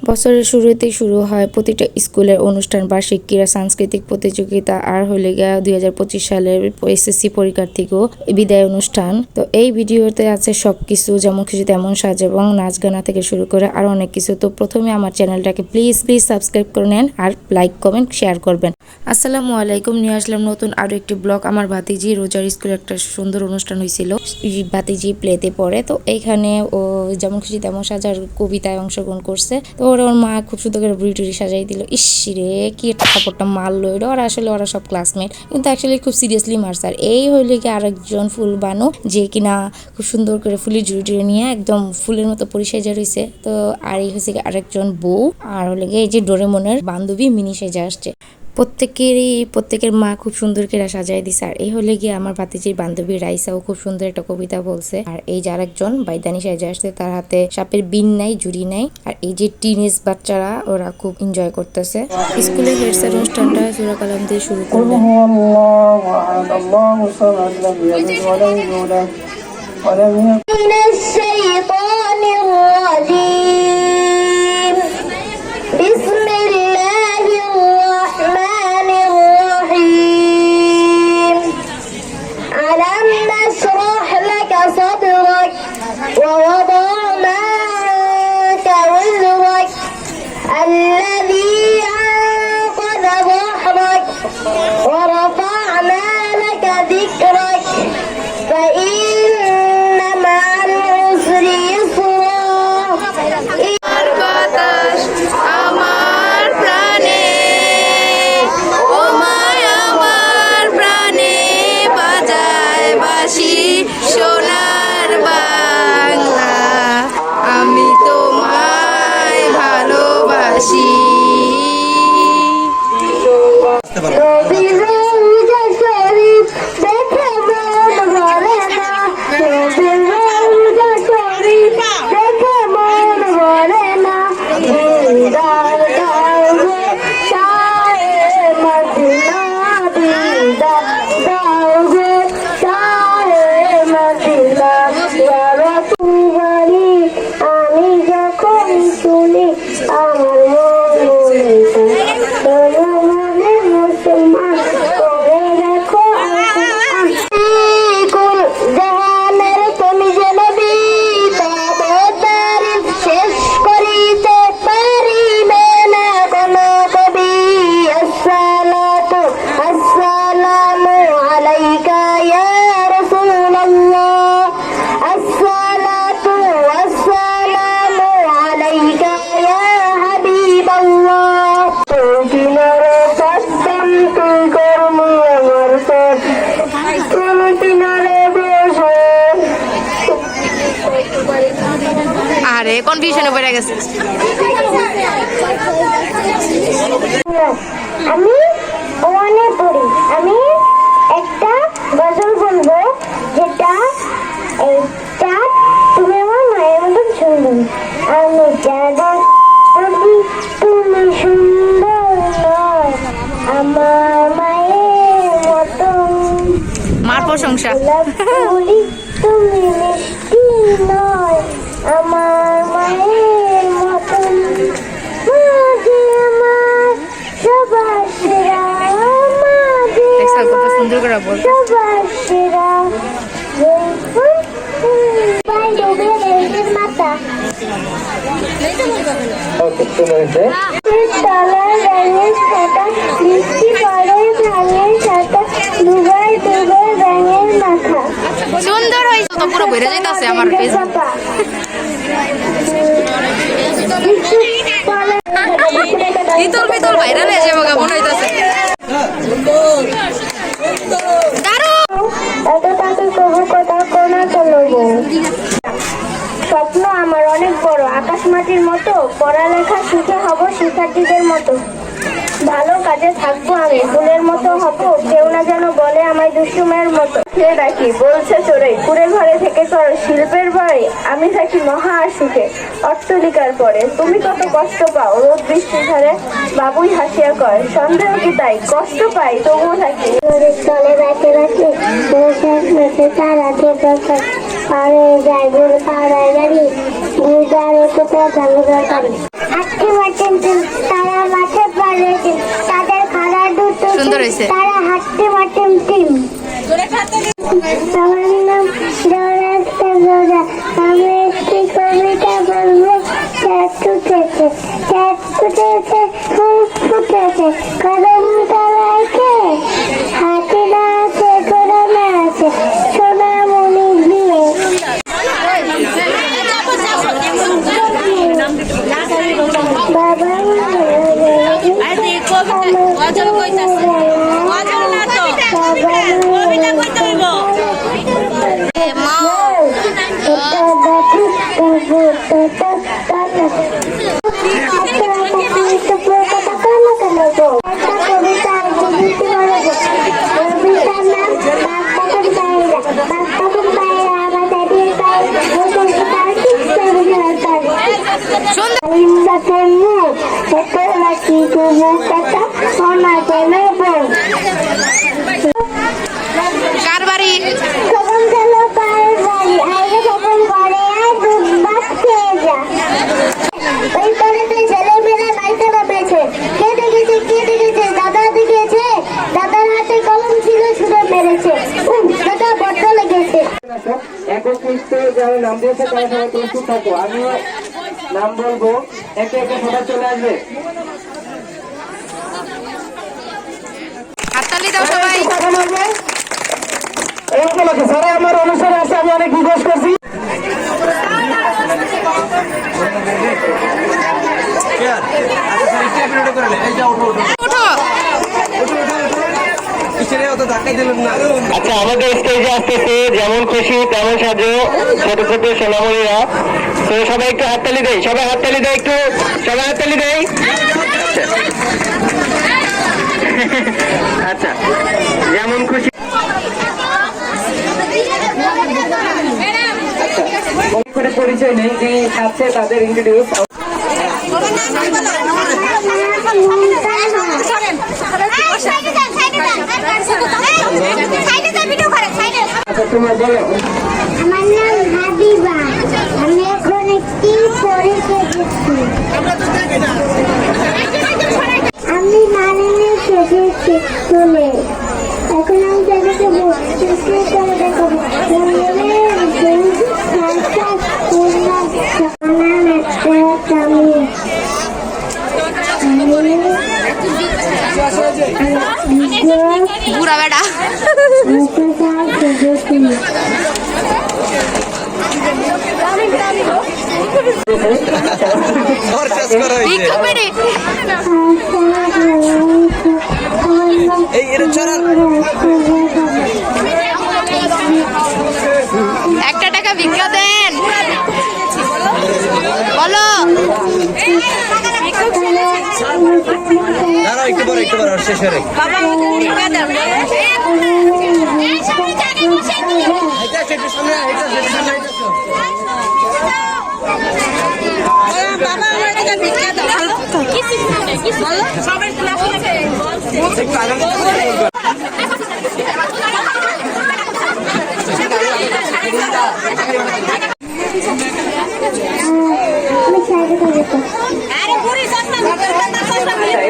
বছরের শুরুতেই শুরু হয় প্রতিটা স্কুলের অনুষ্ঠান, বার্ষিক ক্রীড়া, সাংস্কৃতিক প্রতিযোগিতা আর হলে গিয়া 2025 সালের এসএসসি পরীক্ষার্থীকেও বিদায় অনুষ্ঠান। তো এই ভিডিওতে আছে সবকিছু, যেমন খুশি তেমন সাজ এবং নাচ গানা থেকে শুরু করে আরো অনেক কিছু। তো প্রথমে আমার চ্যানেলটাকে প্লিজ সাবস্ক্রাইব করে নেন আর লাইক কমেন্ট শেয়ার করবেন। আসসালামু আলাইকুম, নিয়ে আসলাম নতুন আরো একটি ব্লগ। আমার ভাতিজি রোজার স্কুলে একটা সুন্দর অনুষ্ঠান হয়েছিল, ভাতিজি প্লেতে পড়ে। তো এইখানে ও যেমন খুশি তেমন সাজার কবিতায় অংশগ্রহণ করছে। তো ওর মা খুব সুন্দর করে বুড়ি টুড়ি সাজাই দিল। ইসিরে কি একটা কাপড়টা মারলো এটা। ওরা সব ক্লাসমেট, কিন্তু অ্যাকচুয়ালি খুব সিরিয়াসলি মারছে। আর এই হইলে কি আরেকজন ফুল বানু, যে কিনা খুব সুন্দর করে ফুলের জুড়ি টুড়ি নিয়ে একদম ফুলের মতো পরিসাজা রয়েছে। তো আর এই হচ্ছে আরেকজন বউ, আর হলে গিয়ে এই যে ডোরেমনের বান্ধবী মিনি সেজা আসছে। প্রত্যেকের মা খুব সুন্দর করে সাজাই দিছে। আর এই হলে গিয়ে আমার ভাতিজির বান্ধবী রাইসাও খুব সুন্দর একটা কবিতা বলছে। আর এই যে আরেকজন বাইদানি সাজা আসছে, তার হাতে সাপের বিন নাই, জুড়ি নাই। আর এই যে টিনেজ বাচ্চারা, ওরা খুব এনজয় করতেছে। স্কুলের হেড স্যার অনুষ্ঠানটা সূরা কালাম দিয়ে শুরু করলেন। ووضعنا عنك وزرك الذي أنقض ظهرك ورفعنا لك ذكرك فإن مع العسر يسرا আমার প্রাণে ও মায় আমার প্রাণে বাজায় বাঁশি সোনার বাংলা, আমি তোমায় ভালোবাসি। আমি যখন শুনি আমার মনে মুসলমান করে দেখো জাহানের তুমি যেন শেষ করিতে পারিবে না কোন কবি। আসসালামু আলাইকা ইয়া রাসূলুল্লাহ, আসসালাতু ওয়াসসালামু আলাইকা ইয়া হাবিবাল্লাহ। কিনারে কাস্তাম তুই করমু আমার সাথ, কোন কিনারে বসে। আরে কনফিউশনে পড়ে গেছে। আমি ওয়ানে পড়ি। আমি একটা গজল বলবো, যেটা এইটা তুমি আমার মায়ের মতন সুন্দর। আমি যাদের পড়ি তুমি সুন্দর নয় আমার মায়ের মতন। মার প্রশংসা। বলি তুমি মিষ্টি নয় আমার মায়ের মতন। মাঝে আমার সবার সেরা, মাঝে আমার সবার সেরা। পায়ে ডুবে রেখে মাথা তলায় ব্যাঙের ছাতা, বৃষ্টি পড়ে ভাঙের ছাতা, ডুবায় ব্যাঙের মাথা। সুন্দর হয়েছে তো, পুরো বেড়ে যাইতাছে আমার ফেসবুক। ভিতর ভাইরাল হয়ে যাবে মনে হইতাছে। এত তাকে কবু কথা কোনা চলো। স্বপ্ন আমার অনেক বড়, আকাশ মাটির মতো। পড়ালেখা শিখে হব শিক্ষার্থীদের মতো। ভালো কাজে থাকবো আমি, ফুলের মতো হব। কেউ না যেন বলে আমায় দুষ্টুমের মতো। সে ডাকি বলছে চোরে, কুড়ে ঘরে থেকে কর শিল্পের বাড়ি। আমি থাকি মহা সুখে অট্টালিকার পরে। তুমি কত কষ্ট পাও রোদ বৃষ্টি ঝরে, বাবুই হাসিয়া কয় সন্দেহ কি তাই, কষ্ট পাই তবুও থাকি। চলে বেঁচে বেঁচে তারা পারে যায় পাড়ায় গাড়ি, বুঝারে কোথায় জানো দরকারি। রয়েছে। তারা হাঁটতে মাঠে টিম। আমার নাম জোড়াস্তা জোড়া। আমি একটি কবিতা বলবো। চাঁদ উঠেছে, চাঁদ উঠেছে, ফুল ফুটেছে, কদম তলাইছে, হাতিরা আছে, ঘোড়া আছে, সোনামণি দিয়ে। বাবা কার বাড়ি? একক লিস্টে যারা নাম দিয়েছে তারা সবাই প্রস্তুত থাকো। আমিও নাম বলবো, একে একে সবাই চলে আসবে। হাততালি দাও সবাই। কথা বলবে এই উপলক্ষে স্যার আমার অনুসারে আছে, আমি অনেক রিকোয়েস্ট করছি। ওঠো। আচ্ছা, আমাদের স্টেজে আসতেছে যেমন খুশি তেমন সাজো ছোট ছোট সোনামণিরা। তো সবাই একটু হাততালি দেয়, সবাই হাততালি দেয়, একটু সবাই হাততালি দেয়। আচ্ছা, যেমন খুশি। করে পরিচয় নেই যে সাথে তাদের ইন্ট্রোডিউস। আচ্ছা, তোমার বলো। আমার নাম হাবিবা। আমি এখন একটি পরীক্ষা দিচ্ছি। আমি মালিনী সেজেছি চলে। এখন আমি তাদেরকে চেষ্টা করে দেখাবো। বুড়া বেটা। ভিক্ষুক বেটি। একটা টাকা ভিক্ষা দেন। বলো। একটু পরে শেষ হয়ে বাবা ভিক্ষা দেন।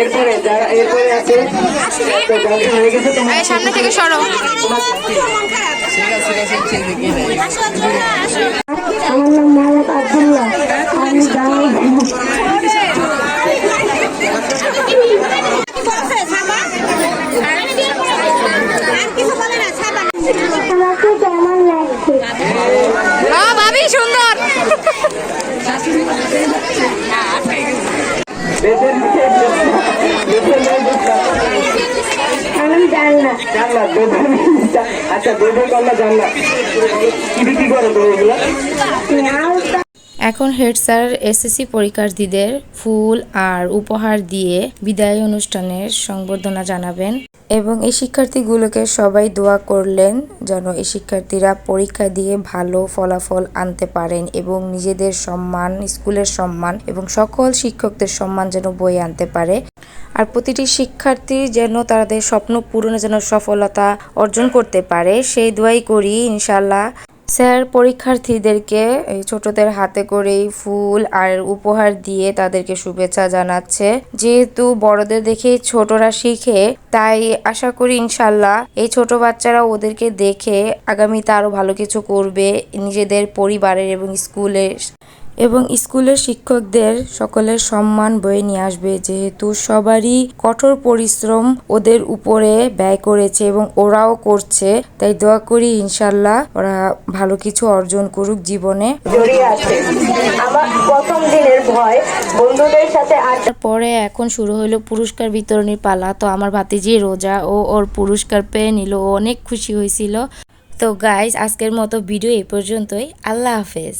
এরপরে যারা এরপরে আছে তো যাদের হয়ে গেছে তোমার সামনে থেকে সরো। আমার নাম মোহাম্মদ আব্দুল্লাহ। আমি আমাকে কেমন লাগছে? ভাবি সুন্দর। আমি জানলাম। আচ্ছা, বেদের কল্লা জানলা কি বিক্রি করো তুমি এগুলো? এখন হেড স্যার এসএসসি পরীক্ষার্থীদের ফুল আর উপহার দিয়ে বিদায় অনুষ্ঠানের সংবর্ধনা জানাবেন এবং এই শিক্ষার্থীগুলোকে সবাই দোয়া করলেন যেন এই শিক্ষার্থীরা পরীক্ষা দিয়ে ভালো ফলাফল আনতে পারেন এবং নিজেদের সম্মান, স্কুলের সম্মান এবং সকল শিক্ষকদের সম্মান যেন বয়ে আনতে পারে। আর প্রতিটি শিক্ষার্থী যেন তাদের স্বপ্ন পূরণে যেন সফলতা অর্জন করতে পারে সেই দোয়াই করি ইনশাআল্লাহ। স্যার পরীক্ষার্থীদেরকে এই ছোটদের হাতে করেই ফুল আর উপহার দিয়ে তাদেরকে শুভেচ্ছা জানাচ্ছে। যেহেতু বড়দের দেখে ছোটরা শিখে, তাই আশা করি ইনশাল্লাহ এই ছোট বাচ্চারা ওদেরকে দেখে আগামীতে আরো ভালো কিছু করবে, নিজেদের পরিবারের এবং স্কুলের শিক্ষকদের সকলের সম্মান বয়ে নিয়ে আসবে। যেহেতু সবারই কঠোর পরিশ্রম ওদের উপরে ব্যয় করেছে এবং ওরাও করছে, তাই দোয়া করি ইনশাল্লাহ ওরা ভালো কিছু অর্জন করুক জীবনে। জড়িয়ে আছে আমার প্রথম দিনের ভয়, বন্ধুদের সাথে পরে এখন শুরু হলো পুরস্কার বিতরণীর পালা। তো আমার ভাতিজি রোজা, ও ওর পুরস্কার পেয়ে নিল, ও অনেক খুশি হয়েছিল। তো গাইস, আজকের মতো ভিডিও এই পর্যন্তই। আল্লাহ হাফেজ।